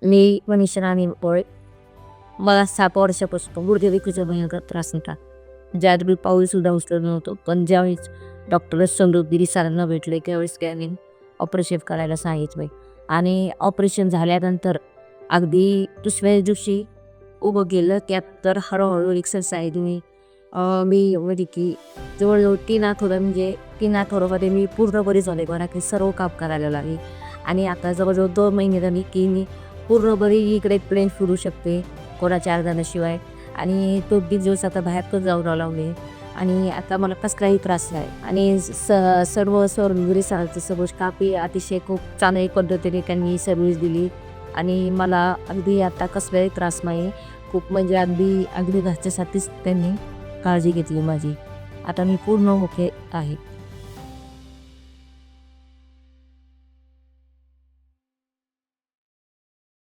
मी मनीषा राणी पोळे. मला 7 वर्षापासून गुडघेदुखीचा भयंकर त्रास होता. ज्यात मी पाऊलसुद्धा उचलत नव्हतो. पण ज्यावेळेस डॉक्टर समृद्धी सरांना भेटले त्यावेळेस त्यांनी ऑपरेशन करायला सांगितलं आणि ऑपरेशन झाल्यानंतर अगदी दुसऱ्या दिवशी उभं केलं त्यात तर हळूहळू एक्सरसाइज मी म्हणजे की जवळजवळ 3 आठवडा म्हणजे 3 आठवड्यामध्ये मी पूर्ण बरी झाले. घरातले सर्व काम करायला लागले आणि आता जवळजवळ 2 महिने झाली की मी पूर्ण बरी इकडे प्लेन फिरू शकते कोणाच्या अर्धानाशिवाय. आणि 2-3 दिवस आता बाहेर पण जाऊन लावले आणि आता मला कसलाही त्रास नाही. आणि सर्व सर सरांचं सर्व स्टाफही अतिशय खूप चांगल्या पद्धतीने त्यांनी सर्व्हिस दिली आणि मला अगदी आता कसलाही त्रास नाही. खूप म्हणजे अगदी घरच्यासाठीच त्यांनी काळजी घेतली माझी. आता मी पूर्ण ओके आहे.